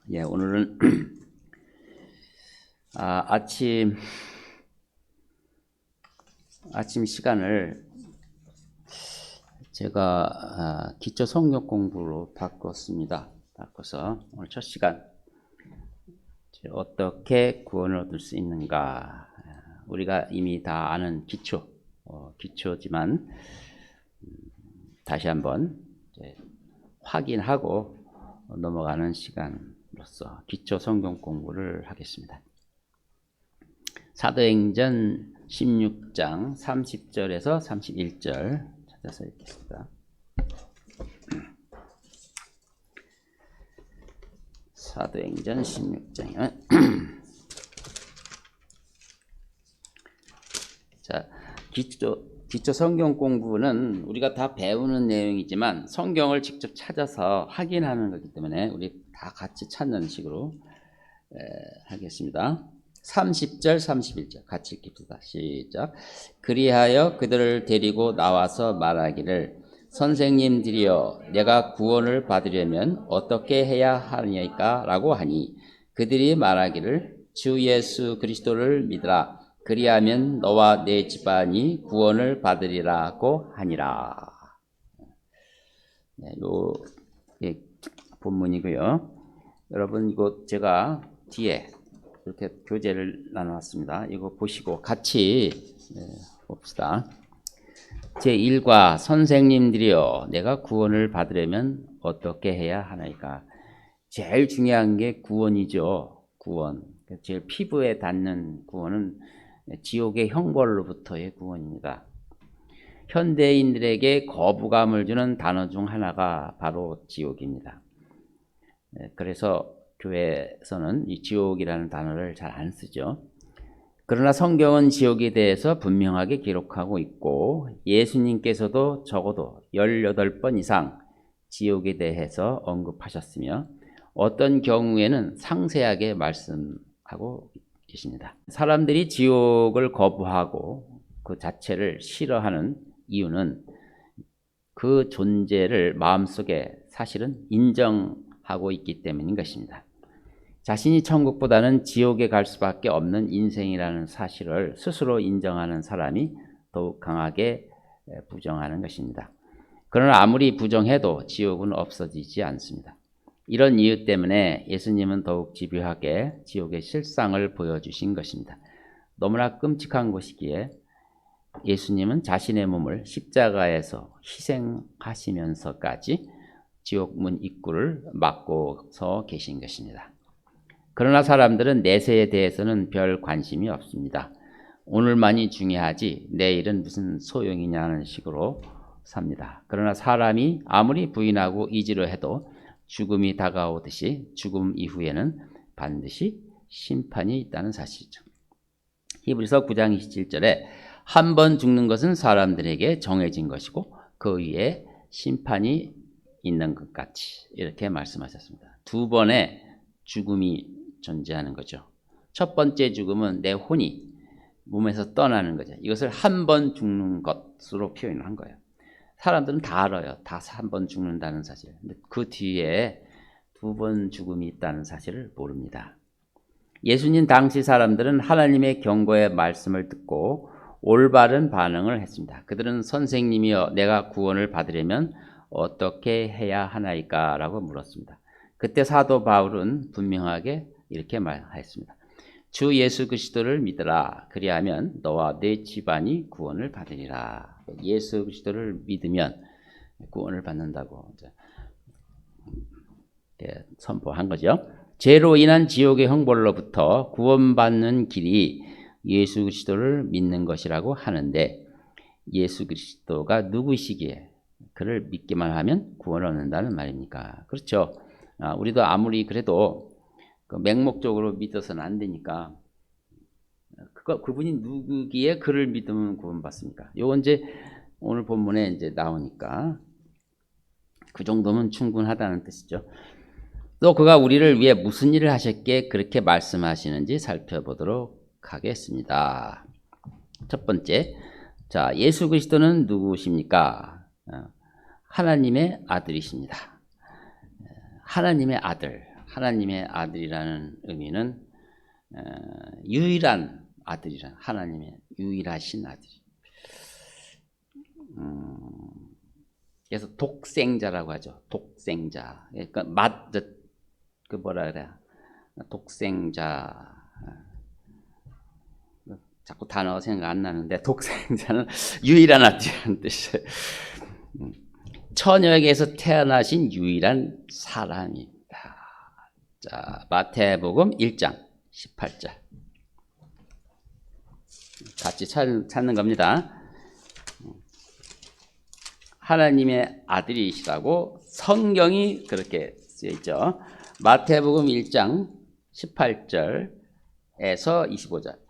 오늘은 아침 시간을 제가 기초 성경 공부로 바꿨습니다. 바꿔서 오늘 첫 시간 어떻게 구원을 얻을 수 있는가? 우리가 이미 다 아는 기초지만 다시 한번 확인하고 넘어가는 시간으로서 기초 성경 공부를 하겠습니다. 사도행전 16장 30절에서 31절 찾아서 읽겠습니다. 사도행전 16장이면 자, 기초 성경 공부는 우리가 다 배우는 내용이지만 성경을 직접 찾아서 확인하는 거기 때문에 우리 다 같이 찾는 식으로 하겠습니다. 30절 31절 같이 읽읍시다. 시작. 그리하여 그들을 데리고 나와서 말하기를 선생님들이여 내가 구원을 받으려면 어떻게 해야 하느냐이까 라고 하니 그들이 말하기를 주 예수 그리스도를 믿으라 그리하면 너와 내 집안이 구원을 받으리라고 하니라. 요 본문이고요. 여러분 이거 제가 뒤에 이렇게 교재를 나눠왔습니다. 이거 보시고 같이 봅시다. 제1과 선생님들이여 내가 구원을 받으려면 어떻게 해야 하나이까. 제일 중요한 게 구원이죠. 구원. 제일 피부에 닿는 구원은 지옥의 형벌로부터의 구원입니다. 현대인들에게 거부감을 주는 단어 중 하나가 바로 지옥입니다. 그래서 교회에서는 이 지옥이라는 단어를 잘 안 쓰죠. 그러나 성경은 지옥에 대해서 분명하게 기록하고 있고 예수님께서도 적어도 18번 이상 지옥에 대해서 언급하셨으며 어떤 경우에는 상세하게 말씀하고 계십니다. 사람들이 지옥을 거부하고 그 자체를 싫어하는 이유는 그 존재를 마음속에 사실은 인정하고 있기 때문인 것입니다. 자신이 천국보다는 지옥에 갈 수밖에 없는 인생이라는 사실을 스스로 인정하는 사람이 더욱 강하게 부정하는 것입니다. 그러나 아무리 부정해도 지옥은 없어지지 않습니다. 이런 이유 때문에 예수님은 더욱 집요하게 지옥의 실상을 보여주신 것입니다. 너무나 끔찍한 것이기에 예수님은 자신의 몸을 십자가에서 희생하시면서까지 지옥 문 입구를 막고서 계신 것입니다. 그러나 사람들은 내세에 대해서는 별 관심이 없습니다. 오늘만이 중요하지 내일은 무슨 소용이냐는 식으로 삽니다. 그러나 사람이 아무리 부인하고 잊으려 해도 죽음이 다가오듯이 죽음 이후에는 반드시 심판이 있다는 사실이죠. 히브리서 9장 27절에 한 번 죽는 것은 사람들에게 정해진 것이고 그 위에 심판이 있는 것 같이 이렇게 말씀하셨습니다. 두 번의 죽음이 존재하는 거죠. 첫 번째 죽음은 내 혼이 몸에서 떠나는 거죠. 이것을 한 번 죽는 것으로 표현한 거예요. 사람들은 다 알아요. 다 한 번 죽는다는 사실. 근데 그 뒤에 두 번 죽음이 있다는 사실을 모릅니다. 예수님 당시 사람들은 하나님의 경고의 말씀을 듣고 올바른 반응을 했습니다. 그들은 선생님이여 내가 구원을 받으려면 어떻게 해야 하나이까? 라고 물었습니다. 그때 사도 바울은 분명하게 이렇게 말했습니다. 주 예수 그리스도를 믿으라. 그리하면 너와 내 집안이 구원을 받으리라. 예수 그리스도를 믿으면 구원을 받는다고 선포한 거죠. 죄로 인한 지옥의 형벌로부터 구원받는 길이 예수 그리스도를 믿는 것이라고 하는데 예수 그리스도가 누구시기에 그를 믿기만 하면 구원을 얻는다는 말입니까? 그렇죠. 우리도 아무리 그래도 맹목적으로 믿어서는 안 되니까 그분이 누구기에 그를 믿으면 구원받습니까? 요건 이제 오늘 본문에 이제 나오니까 그 정도면 충분하다는 뜻이죠. 또 그가 우리를 위해 무슨 일을 하셨기에 그렇게 말씀하시는지 살펴보도록 하겠습니다. 첫 번째, 자, 예수 그리스도는 누구십니까? 하나님의 아들이십니다. 하나님의 아들. 하나님의 아들이라는 의미는 유일한 아들이란 하나님의 유일하신 아들. 그래서 독생자라고 하죠. 독생자. 그러니까 그 뭐라 그래? 독생자. 자꾸 단어가 생각 안 나는데 독생자는 유일한 아들이라는 뜻이에요. 처녀에게서 태어나신 유일한 사람입니다. 자, 마태복음 1장 18절. 같이 찾는 겁니다. 하나님의 아들이시라고 성경이 그렇게 쓰여 있죠. 마태복음 1장 18절에서 25절.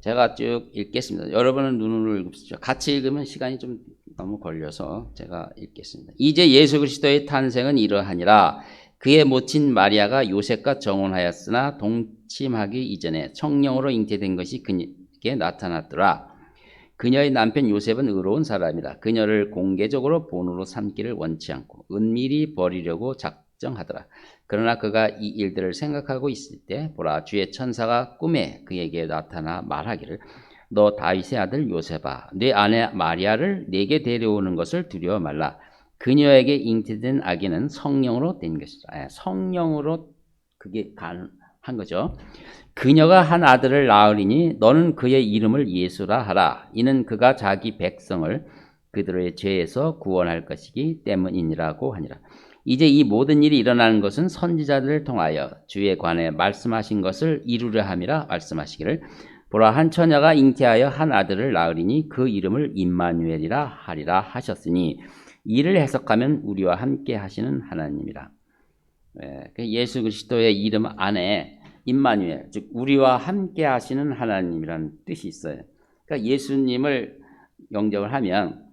제가 쭉 읽겠습니다. 여러분은 눈으로 읽으십시오. 같이 읽으면 시간이 좀 너무 걸려서 제가 읽겠습니다. 이제 예수 그리스도의 탄생은 이러하니라. 그의 모친 마리아가 요셉과 정혼하였으나 동침하기 이전에 성령으로 잉태된 것이 그에게 나타났더라. 그녀의 남편 요셉은 의로운 사람이라. 그녀를 공개적으로 본으로 삼기를 원치 않고 은밀히 버리려고 작정하더라. 그러나 그가 이 일들을 생각하고 있을 때 보라, 주의 천사가 꿈에 그에게 나타나 말하기를, 너 다윗의 아들 요셉아, 네 아내 마리아를 내게 데려오는 것을 두려워 말라. 그녀에게 잉태된 아기는 성령으로 된 것이다. 성령으로 그게 가능한 거죠. 그녀가 한 아들을 낳으리니 너는 그의 이름을 예수라 하라. 이는 그가 자기 백성을 그들의 죄에서 구원할 것이기 때문이니라고 하니라. 이제 이 모든 일이 일어나는 것은 선지자들을 통하여 주에 관해 말씀하신 것을 이루려 함이라 말씀하시기를, 보라, 한 처녀가 잉태하여 한 아들을 낳으리니 그 이름을 임마누엘이라 하리라 하셨으니, 이를 해석하면 우리와 함께 하시는 하나님이라. 예수 그리스도의 이름 안에 임마누엘, 즉 우리와 함께 하시는 하나님이라는 뜻이 있어요. 그러니까 예수님을 영접을 하면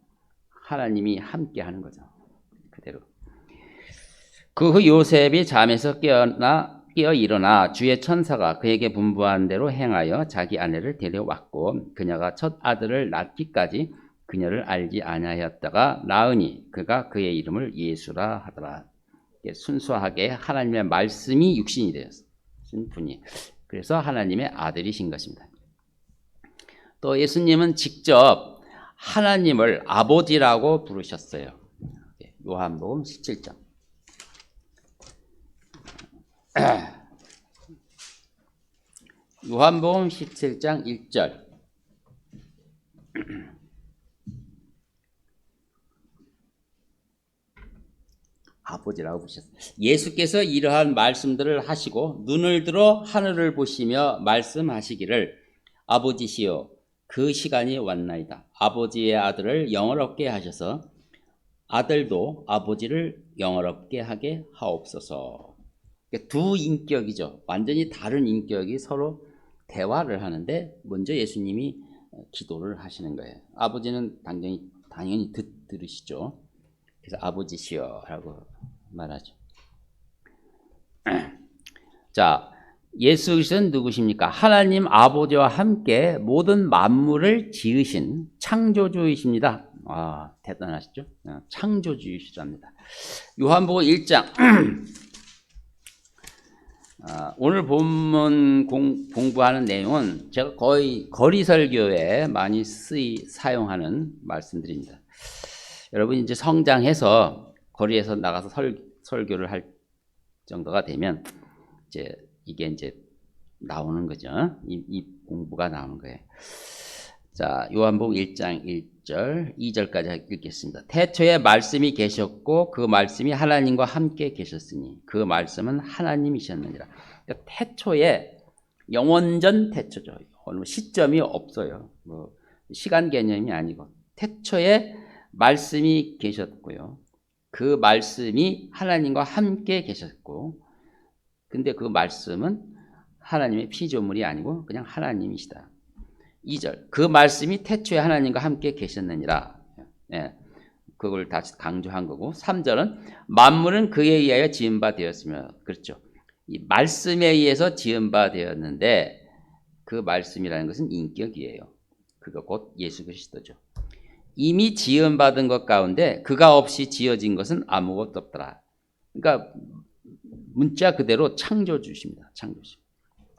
하나님이 함께 하는 거죠. 그대로. 그 후 요셉이 잠에서 깨어 일어나 주의 천사가 그에게 분부한 대로 행하여 자기 아내를 데려왔고, 그녀가 첫 아들을 낳기까지 그녀를 알지 아니하였다가 낳으니 그가 그의 이름을 예수라 하더라. 순수하게 하나님의 말씀이 육신이 되었은 분이, 그래서 하나님의 아들이신 것입니다. 또 예수님은 직접 하나님을 아버지라고 부르셨어요. 요한복음 17장. 요한복음 17장 1절. 아버지라고 부르셨어요. 예수께서 이러한 말씀들을 하시고 눈을 들어 하늘을 보시며 말씀하시기를, 아버지시여, 그 시간이 왔나이다. 아버지의 아들을 영원롭게 하셔서 아들도 아버지를 영원롭게 하게 하옵소서. 두 인격이죠. 완전히 다른 인격이 서로 대화를 하는데 먼저 예수님이 기도를 하시는 거예요. 아버지는 당연히 들으시죠. 그래서 아버지시여 라고 말하죠. 자, 예수 그리스도는 누구십니까? 하나님 아버지와 함께 모든 만물을 지으신 창조주이십니다. 아, 대단하시죠? 창조주이시랍니다. 요한복음 1장. 오늘 본문 공부하는 내용은 제가 거의 거리설교에 많이 사용하는 말씀들입니다. 여러분 이제 성장해서 거리에서 나가서 설교를 할 정도가 되면 이게 이제 나오는 거죠. 이 공부가 나오는 거예요. 자, 요한복음 1장 1절, 2절까지 읽겠습니다. 태초에 말씀이 계셨고 그 말씀이 하나님과 함께 계셨으니 그 말씀은 하나님이셨느니라. 그러니까 태초에 영원전 태초죠. 어느 시점이 없어요. 뭐 시간 개념이 아니고 태초에 말씀이 계셨고요. 그 말씀이 하나님과 함께 계셨고, 근데 그 말씀은 하나님의 피조물이 아니고 그냥 하나님이시다. 2절, 그 말씀이 태초에 하나님과 함께 계셨느니라. 그걸 다시 강조한 거고, 3절은 만물은 그에 의하여 지은 바 되었으며, 그렇죠. 이 말씀에 의해서 지은 바 되었는데 그 말씀이라는 것은 인격이에요. 그거 곧 예수 그리스도죠. 이미 지음받은 것 가운데 그가 없이 지어진 것은 아무것도 없더라. 그러니까 문자 그대로 창조주십니다. 창조주.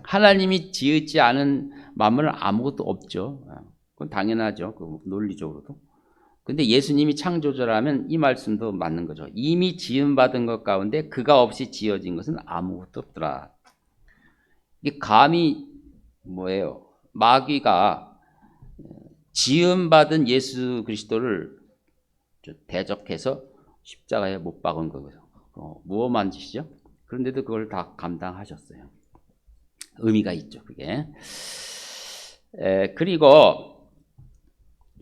하나님이 지었지 않은 만물은 아무것도 없죠. 그건 당연하죠. 그 논리적으로도. 근데 예수님이 창조주라면 이 말씀도 맞는 거죠. 이미 지음받은 것 가운데 그가 없이 지어진 것은 아무것도 없더라. 이게 감히 뭐예요? 마귀가 지음받은 예수 그리스도를 대적해서 십자가에 못 박은 거예요. 무엄한 짓이죠. 그런데도 그걸 다 감당하셨어요. 의미가 있죠, 그게. 그리고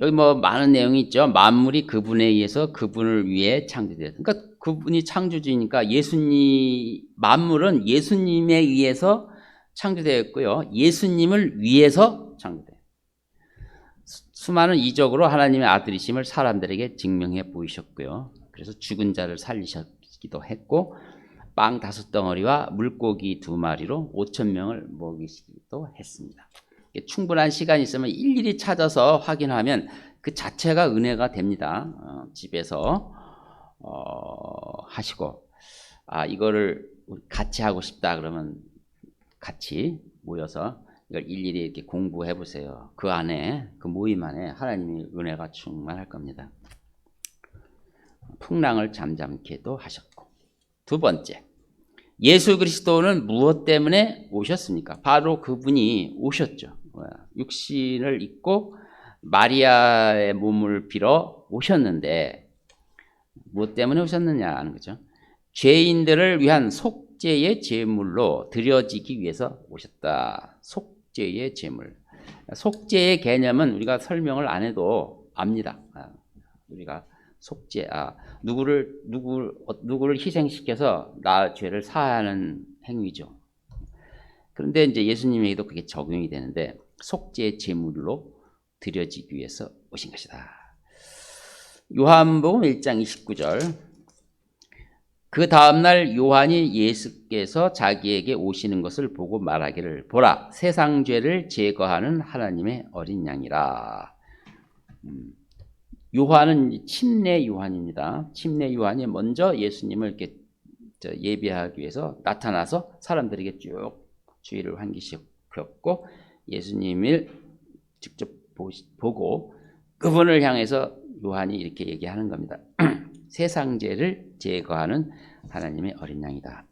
여기 뭐 많은 내용이 있죠. 만물이 그분에 의해서 그분을 위해 창조되었다. 그러니까 그분이 창조주니까 만물은 예수님에 의해서 창조되었고요. 예수님을 위해서 창조돼요. 수많은 이적으로 하나님의 아들이심을 사람들에게 증명해 보이셨고요. 그래서 죽은 자를 살리시기도 했고 빵 5덩어리와 물고기 2마리로 5,000명을 먹이시기도 했습니다. 충분한 시간이 있으면 일일이 찾아서 확인하면 그 자체가 은혜가 됩니다. 집에서 하시고 이거를 같이 하고 싶다 그러면 같이 모여서 이걸 일일이 이렇게 공부해 보세요. 그 안에 그 모임 안에 하나님의 은혜가 충만할 겁니다. 풍랑을 잠잠케도 하셨고 두 번째 예수 그리스도는 무엇 때문에 오셨습니까? 바로 그분이 오셨죠. 육신을 입고 마리아의 몸을 빌어 오셨는데 무엇 때문에 오셨느냐 하는 거죠. 죄인들을 위한 속죄의 제물로 드려지기 위해서 오셨다. 속죄의 제물. 속죄의 개념은 우리가 설명을 안 해도 압니다. 우리가 속죄, 누구를 희생시켜서 나 죄를 사하는 행위죠. 그런데 이제 예수님에게도 그게 적용이 되는데 속죄의 제물로 드려지기 위해서 오신 것이다. 요한복음 1장 29절. 그 다음날 요한이 예수께서 자기에게 오시는 것을 보고 말하기를 보라 세상 죄를 제거하는 하나님의 어린 양이라. 요한은 침례 요한입니다. 침례 요한이 먼저 예수님을 이렇게 예배하기 위해서 나타나서 사람들에게 쭉 주의를 환기시켰고 예수님을 직접 보고 그분을 향해서 요한이 이렇게 얘기하는 겁니다. 세상 죄를 제거하는 하나님의 어린 양이다.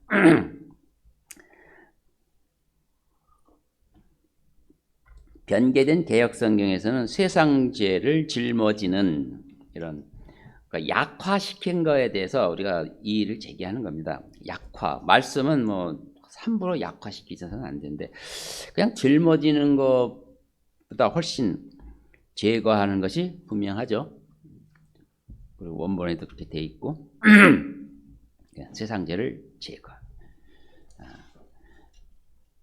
변개된 개역성경에서는 세상 죄를 짊어지는 이런 그러니까 약화시킨 거에 대해서 우리가 이의를 제기하는 겁니다. 약화. 말씀은 뭐 함부로 약화시키서는 안 되는데 그냥 짊어지는 것보다 훨씬 제거하는 것이 분명하죠. 그리고 원본에도 그렇게 돼 있고 세상 죄를 제거.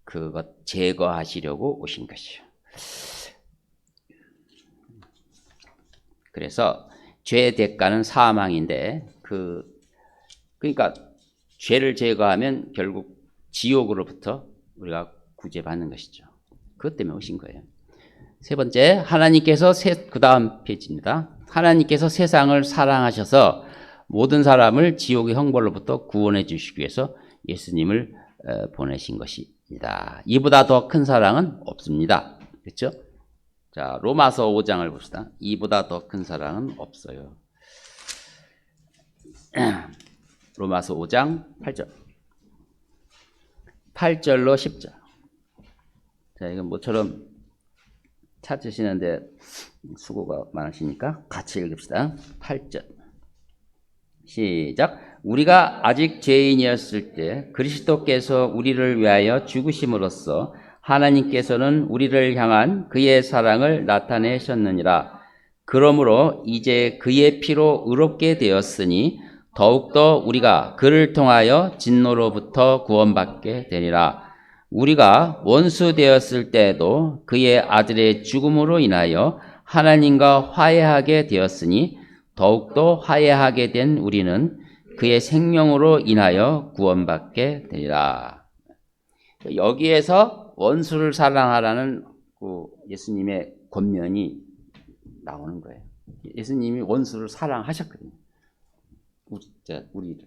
그것 제거하시려고 오신 것이요. 그래서 죄의 대가는 사망인데 그러니까 죄를 제거하면 결국 지옥으로부터 우리가 구제받는 것이죠. 그것 때문에 오신 거예요. 세 번째, 하나님께서 그 다음 페이지입니다. 하나님께서 세상을 사랑하셔서 모든 사람을 지옥의 형벌로부터 구원해 주시기 위해서 예수님을 보내신 것입니다. 이보다 더 큰 사랑은 없습니다. 그렇죠? 자, 로마서 5장을 봅시다. 이보다 더 큰 사랑은 없어요. 로마서 5장 8절. 8절로 10절. 자, 이건 모처럼 찾으시는데 수고가 많으시니까 같이 읽읍시다. 8절. 시작. 우리가 아직 죄인이었을 때 그리스도께서 우리를 위하여 죽으심으로써 하나님께서는 우리를 향한 그의 사랑을 나타내셨느니라. 그러므로 이제 그의 피로 의롭게 되었으니 더욱더 우리가 그를 통하여 진노로부터 구원받게 되리라. 우리가 원수 되었을 때에도 그의 아들의 죽음으로 인하여 하나님과 화해하게 되었으니 더욱더 화해하게 된 우리는 그의 생명으로 인하여 구원받게 되리라. 여기에서 원수를 사랑하라는 그 예수님의 권면이 나오는 거예요. 예수님이 원수를 사랑하셨거든요. 우리를.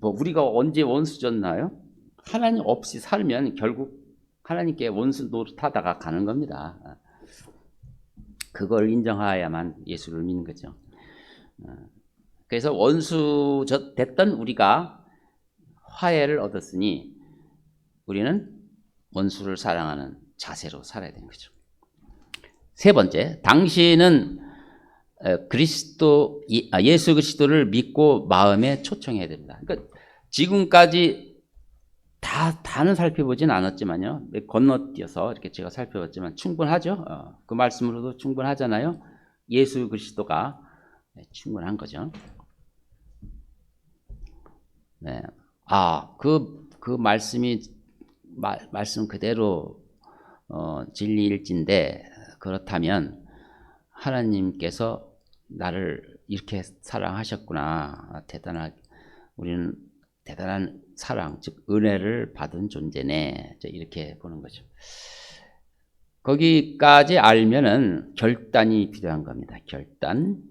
뭐 우리가 언제 원수졌나요? 하나님 없이 살면 결국 하나님께 원수 노릇하다가 가는 겁니다. 그걸 인정해야만 예수를 믿는 거죠. 그래서 원수 됐던 우리가 화해를 얻었으니 우리는 원수를 사랑하는 자세로 살아야 되는 거죠. 세 번째, 당신은 예수 그리스도를 믿고 마음에 초청해야 됩니다. 그러니까 지금까지 다는 살펴보진 않았지만요. 건너뛰어서 이렇게 제가 살펴봤지만 충분하죠. 그 말씀으로도 충분하잖아요. 예수 그리스도가 충분한 거죠. 네. 그 말씀이 말씀 그대로 진리일진데 그렇다면 하나님께서 나를 이렇게 사랑하셨구나. 우리는 대단한 사랑, 즉 은혜를 받은 존재네. 이렇게 보는 거죠. 거기까지 알면은 결단이 필요한 겁니다. 결단.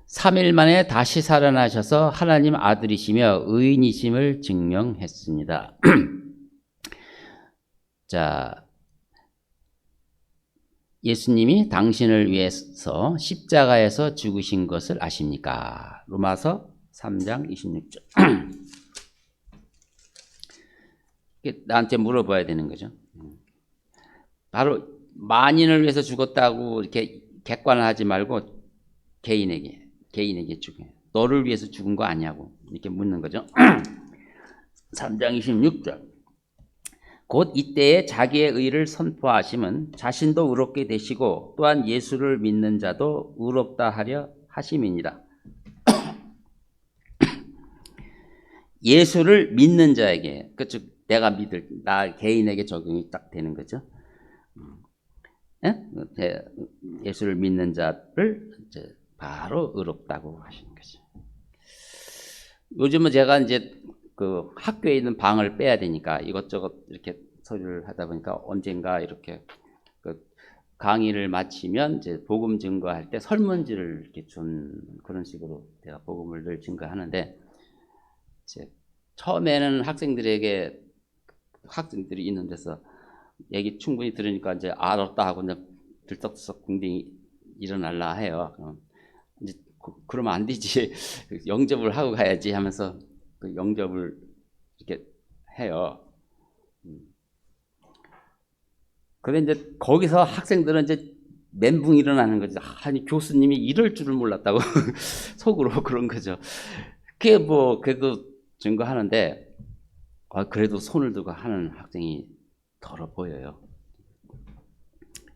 3일 만에 다시 살아나셔서 하나님 아들이시며 의인이심을 증명했습니다. 자, 예수님이 당신을 위해서 십자가에서 죽으신 것을 아십니까? 로마서 3장 26절. 나한테 물어봐야 되는 거죠. 바로 만인을 위해서 죽었다고 이렇게 객관화하지 말고 개인에게 죽어요. 너를 위해서 죽은 거 아니냐고 이렇게 묻는 거죠. 3장 26절. 곧 이때에 자기의 의를 선포하심은 자신도 의롭게 되시고 또한 예수를 믿는 자도 의롭다 하려 하심이니라. 예수를 믿는 자에게, 즉 내가 믿을 나 개인에게 적용이 딱 되는 거죠. 예수를 믿는 자를 바로 의롭다고 하시는 거죠. 요즘은 제가 이제 그 학교에 있는 방을 빼야 되니까 이것저것 이렇게 서류를 하다 보니까 언젠가 이렇게 그 강의를 마치면 이제 복음 증거할 때 설문지를 이렇게 준 그런 식으로 제가 복음을 늘 증거하는데 이제 처음에는 학생들이 있는 데서 얘기 충분히 들으니까 이제 알았다 하고 이제 들썩들썩 궁뎅이 일어날라 해요. 이제 그러면 안 되지. 영접을 하고 가야지 하면서 그 영접을 이렇게 해요. 그런데 이제 거기서 학생들은 이제 멘붕 일어나는 거죠. 아니 교수님이 이럴 줄을 몰랐다고 속으로 그런 거죠. 그게 뭐 그래도 증거하는데 그래도 손을 들고 하는 학생이 더러 보여요.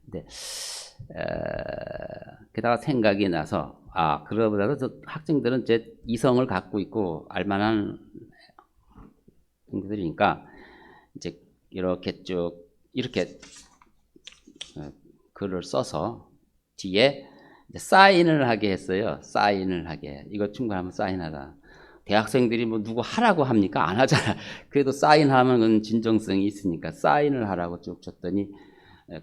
근데 게다가 생각이 나서 그러보다도 학생들은 제 이성을 갖고 있고 알만한 친구들이니까 이제 이렇게 쭉 이렇게 글을 써서 뒤에 사인을 하게 했어요. 사인을 하게. 이거 충분하면 사인하라. 대학생들이 뭐 누구 하라고 합니까? 안 하잖아. 그래도 사인하면 그건 진정성이 있으니까 사인을 하라고 쭉 줬더니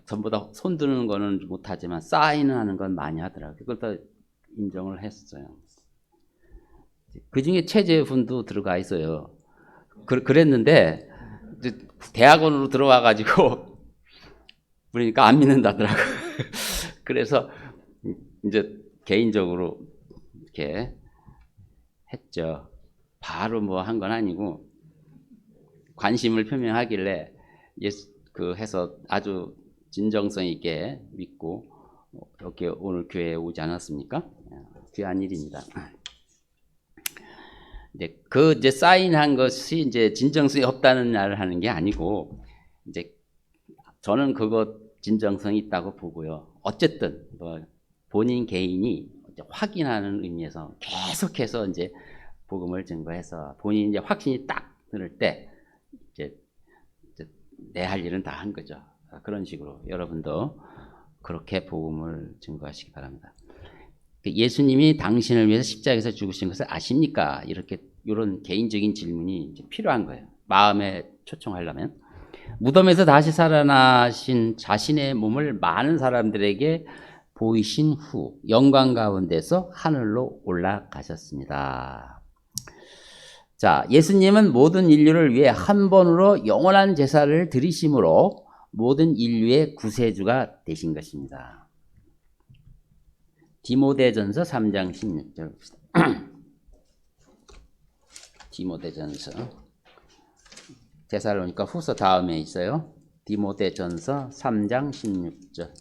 전부 다 손 드는 거는 못하지만 사인을 하는 건 많이 하더라고요. 그걸 다 인정을 했어요. 그 중에 최재훈도 들어가 있어요. 그랬는데 대학원으로 들어와가지고 그러니까 안 믿는다더라고요. 그래서 이제 개인적으로 이렇게 했죠. 바로 뭐 한 건 아니고 관심을 표명하길래 해서 아주 진정성 있게 믿고 이렇게 오늘 교회에 오지 않았습니까? 귀한 일입니다. 이제 사인한 것이 이제 진정성이 없다는 말을 하는 게 아니고 이제 저는 그거 진정성이 있다고 보고요. 어쨌든 뭐 본인 개인이 이제 확인하는 의미에서 계속해서 이제 복음을 증거해서 본인이 이제 확신이 딱 들을 때 이제 내 할 일은 다 한 거죠. 그런 식으로 여러분도 그렇게 복음을 증거하시기 바랍니다. 예수님이 당신을 위해서 십자가에서 죽으신 것을 아십니까? 이런 개인적인 질문이 이제 필요한 거예요. 마음에 초청하려면. 무덤에서 다시 살아나신 자신의 몸을 많은 사람들에게 보이신 후 영광 가운데서 하늘로 올라가셨습니다. 자, 예수님은 모든 인류를 위해 한 번으로 영원한 제사를 드리심으로 모든 인류의 구세주가 되신 것입니다. 디모데전서 3장 16절 디모데전서 데살로니가 후서 다음에 있어요. 디모데전서 3장 16절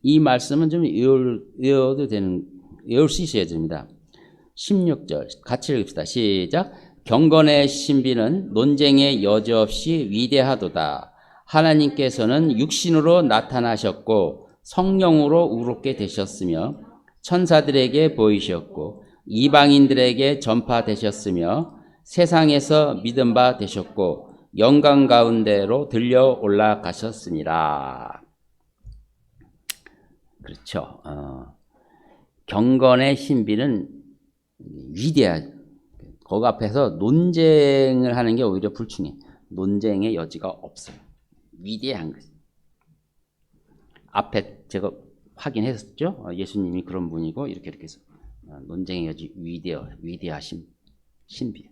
이 말씀은 좀 외워도 되는, 외울 수 있어야 됩니다. 16절 같이 읽읍시다. 시작. 경건의 신비는 논쟁의 여지 없이 위대하도다. 하나님께서는 육신으로 나타나셨고 성령으로 우롭게 되셨으며 천사들에게 보이셨고 이방인들에게 전파되셨으며 세상에서 믿음 바 되셨고 영광 가운데로 들려 올라가셨습니다. 그렇죠. 경건의 신비는 위대하죠. 거기 앞에서 논쟁을 하는 게 오히려 불충해. 논쟁의 여지가 없어요. 위대한 거죠. 앞에 제가 확인했었죠. 예수님이 그런 분이고 이렇게 해서 논쟁의 여지 위대하신 신비.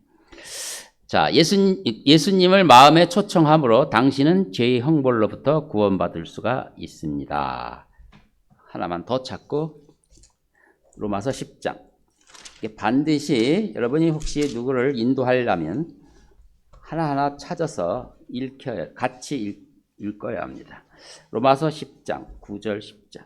자, 예수님을 마음에 초청함으로 당신은 죄의 형벌로부터 구원받을 수가 있습니다. 하나만 더 찾고 로마서 10장. 반드시 여러분이 혹시 누구를 인도하려면 하나하나 찾아서 같이 읽어야 합니다. 로마서 10장 9절 10절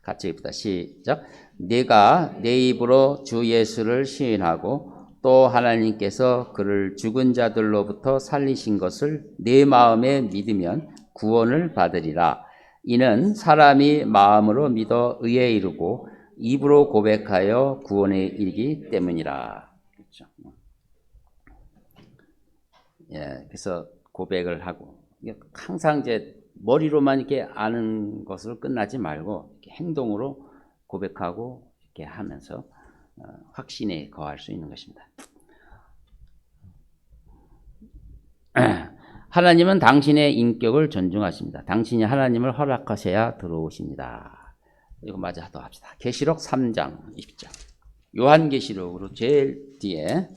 같이 읽읍시다. 시작. 네가 내 입으로 주 예수를 시인하고 또 하나님께서 그를 죽은 자들로부터 살리신 것을 내 마음에 믿으면 구원을 받으리라. 이는 사람이 마음으로 믿어 의에 이르고 입으로 고백하여 구원에 이르기 때문이라. 그렇죠. 예, 그래서 고백을 하고 항상 이제 머리로만 이렇게 아는 것으로 끝나지 말고 이렇게 행동으로 고백하고 이렇게 하면서 확신에 거할 수 있는 것입니다. 하나님은 당신의 인격을 존중하십니다. 당신이 하나님을 허락하셔야 들어오십니다. 이거 마저 하도록 합시다. 계시록 3장 20절. 요한계시록으로 제일 뒤에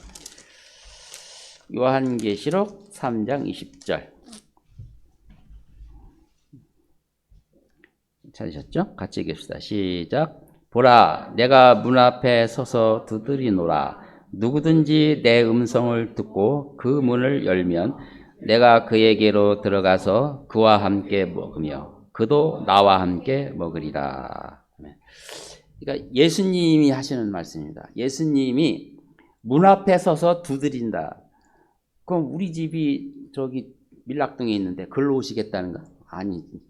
요한계시록 3장 20절. 찾으셨죠? 같이 읽읍시다. 시작. 보라, 내가 문 앞에 서서 두드리노라. 누구든지 내 음성을 듣고 그 문을 열면 내가 그에게로 들어가서 그와 함께 먹으며 그도 나와 함께 먹으리라. 그러니까 예수님이 하시는 말씀입니다. 예수님이 문 앞에 서서 두드린다. 그럼 우리 집이 저기 밀락동에 있는데 글로 오시겠다는가? 아니지.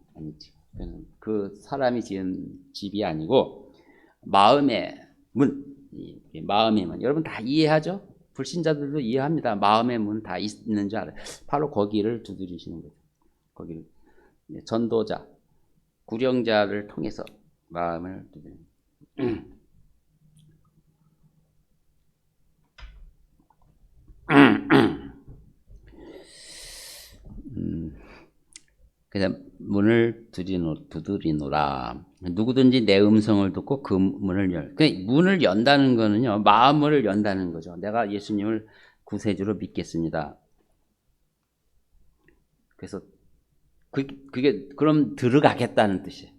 그 사람이 지은 집이 아니고 마음의 문, 마음의 문. 여러분 다 이해하죠? 불신자들도 이해합니다. 마음의 문 다 있는 줄 알아요. 바로 거기를 두드리시는 거죠. 거기를 전도자, 구령자를 통해서 마음을 두드리는. 그래서 문을 두드리노라. 누구든지 내 음성을 듣고 그 문을 문을 연다는 거는요, 마음을 연다는 거죠. 내가 예수님을 구세주로 믿겠습니다. 그래서 그게 그럼 들어가겠다는 뜻이에요.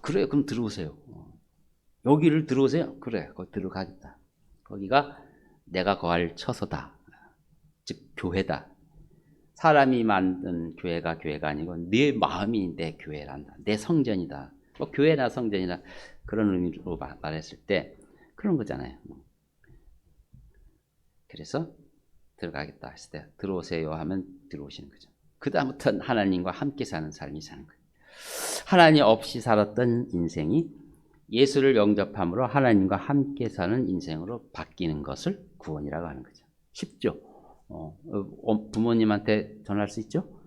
그래, 그럼 들어오세요. 여기를 들어오세요. 그래, 거기 들어가겠다. 거기가 내가 거할 처소다. 즉 교회다. 사람이 만든 교회가 아니고 내 마음이 내 교회란다. 내 성전이다. 뭐 교회나 성전이나 그런 의미로 말했을 때 그런 거잖아요. 그래서 들어가겠다 했을 때 들어오세요 하면 들어오시는 거죠. 그 다음부터는 하나님과 함께 사는 삶이 사는 거예요. 하나님 없이 살았던 인생이 예수를 영접함으로 하나님과 함께 사는 인생으로 바뀌는 것을 구원이라고 하는 거죠. 쉽죠? 부모님한테 전할 수 있죠?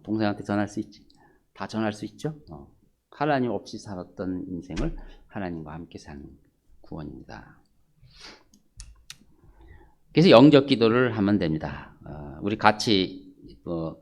동생한테 전할 수 있지? 다 전할 수 있죠? 하나님 없이 살았던 인생을 하나님과 함께 사는 구원입니다. 그래서 영접 기도를 하면 됩니다. 우리 같이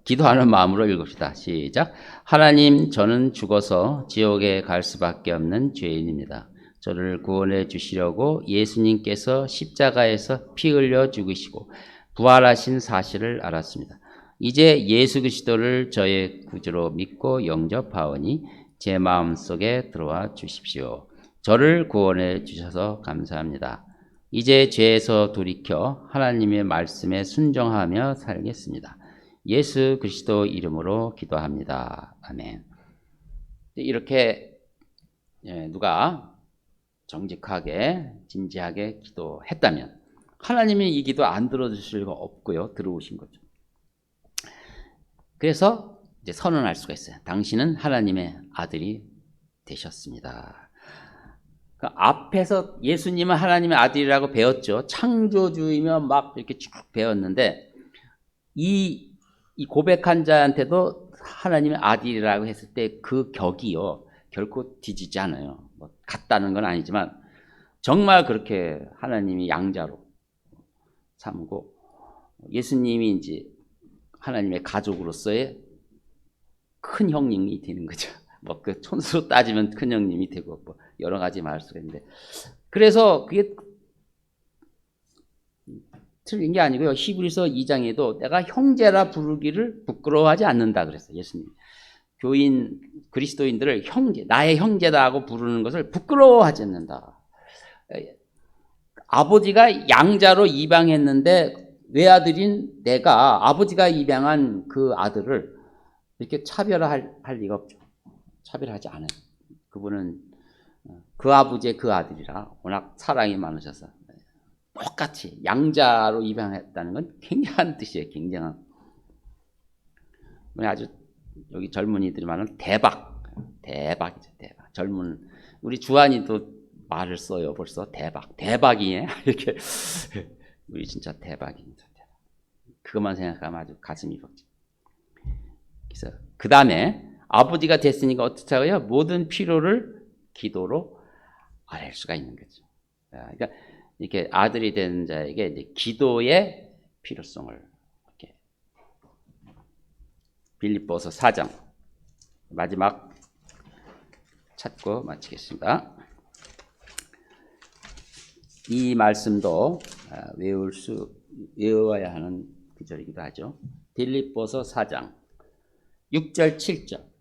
기도하는 마음으로 읽읍시다. 시작. 하나님, 저는 죽어서 지옥에 갈 수밖에 없는 죄인입니다. 저를 구원해 주시려고 예수님께서 십자가에서 피 흘려 죽으시고 부활하신 사실을 알았습니다. 이제 예수 그리스도를 저의 구주로 믿고 영접하오니 제 마음속에 들어와 주십시오. 저를 구원해 주셔서 감사합니다. 이제 죄에서 돌이켜 하나님의 말씀에 순종하며 살겠습니다. 예수 그리스도 이름으로 기도합니다. 아멘. 이렇게 누가 정직하게 진지하게 기도했다면 하나님이 이 기도 안 들어주실 리가 없고요. 들어오신 거죠. 그래서 이제 선언할 수가 있어요. 당신은 하나님의 아들이 되셨습니다. 그 앞에서 예수님은 하나님의 아들이라고 배웠죠. 창조주이며 막 이렇게 쭉 배웠는데 이 고백한 자한테도 하나님의 아들이라고 했을 때 그 격이요 결코 뒤지지 않아요. 뭐 같다는 건 아니지만 정말 그렇게 하나님이 양자로 삼고 예수님이 이제 하나님의 가족으로서의 큰 형님이 되는 거죠. 뭐 그 촌수로 따지면 큰 형님이 되고 뭐 여러 가지 말할 수가 있는데 그래서 그게 틀린 게 아니고요. 히브리서 2장에도 내가 형제라 부르기를 부끄러워하지 않는다 그랬어요. 예수님. 교인 그리스도인들을 형제, 나의 형제다라고 부르는 것을 부끄러워하지 않는다. 아버지가 양자로 입양했는데 외아들인 내가 아버지가 입양한 그 아들을 이렇게 차별할 리가 없죠. 차별하지 않아요. 그분은 그 아버지의 그 아들이라 워낙 사랑이 많으셔서 똑같이 양자로 입양했다는 건 굉장한 뜻이에요. 굉장한. 아주 여기 젊은이들이 말하는 대박이죠. 대박. 젊은 우리 주한이도 말을 써요. 벌써 대박이네. 이렇게 우리 진짜 대박입니다. 그것만 생각하면 아주 가슴이 벅차. 그래서 그 다음에 아버지가 됐으니까 어떻게 하고요? 모든 필요를 기도로 아랠 수가 있는 거죠. 그러니까 이렇게 아들이 된 자에게 이제 기도의 필요성을 이렇게 빌립보서 4장 마지막 찾고 마치겠습니다. 이 말씀도 외워야 하는 구절이기도 하죠. 빌립보서 4장 6절 7절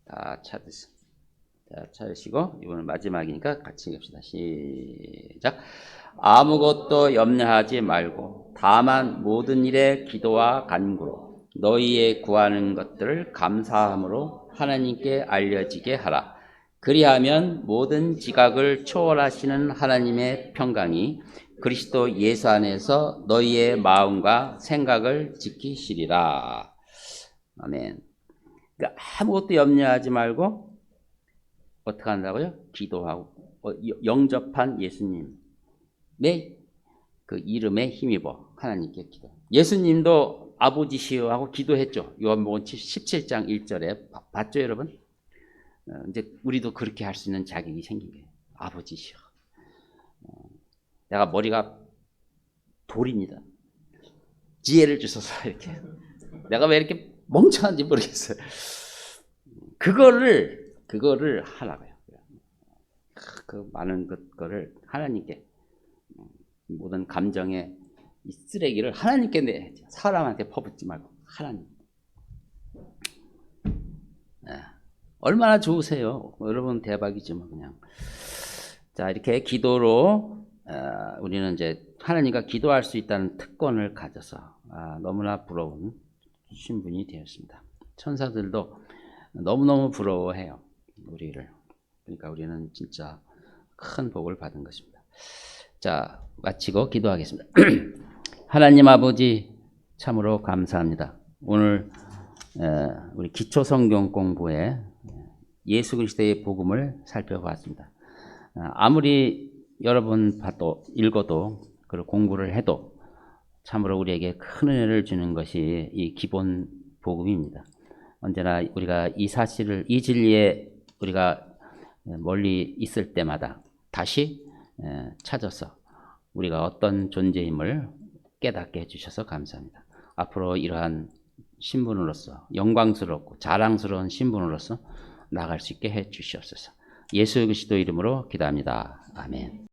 다 찾으시고 이번은 마지막이니까 같이 읽읍시다. 시작. 아무것도 염려하지 말고 다만 모든 일에 기도와 간구로 너희의 구하는 것들을 감사함으로 하나님께 알려지게 하라. 그리하면 모든 지각을 초월하시는 하나님의 평강이 그리스도 예수 안에서 너희의 마음과 생각을 지키시리라. 아멘. 그러니까 아무것도 염려하지 말고 어떻게 한다고요? 기도하고 영접한 예수님의 그 이름에 힘입어 하나님께 기도. 예수님도 아버지시여 하고 기도했죠. 요한복음 17장 1절에 봤죠, 여러분? 이제 우리도 그렇게 할 수 있는 자격이 생긴 거예요. 아버지시여. 내가 머리가 돌입니다. 지혜를 주셔서 이렇게. 내가 왜 이렇게 멍청한지 모르겠어요. 그거를 하라고요. 그 많은 것들을 하나님께 모든 감정의 이 쓰레기를 하나님께 내 사람한테 퍼붓지 말고 하나님. 얼마나 좋으세요. 여러분 대박이죠, 뭐 그냥. 자, 이렇게 기도로 우리는 이제 하나님과 기도할 수 있다는 특권을 가져서 너무나 부러운 신분이 되었습니다. 천사들도 너무너무 부러워해요, 우리를. 그러니까 우리는 진짜 큰 복을 받은 것입니다. 자, 마치고 기도하겠습니다. 하나님 아버지 참으로 감사합니다. 오늘 우리 기초 성경 공부에 예수 그리스도의 복음을 살펴봤습니다. 아무리 여러 번 봐도 읽어도 그리고 공부를 해도 참으로 우리에게 큰 은혜를 주는 것이 이 기본 복음입니다. 언제나 우리가 이 사실을 이 진리에 우리가 멀리 있을 때마다 다시 찾아서 우리가 어떤 존재임을 깨닫게 해주셔서 감사합니다. 앞으로 이러한 신분으로서 영광스럽고 자랑스러운 신분으로서 나갈 수 있게 해주시옵소서. 예수 그리스도 이름으로 기도합니다. 아멘.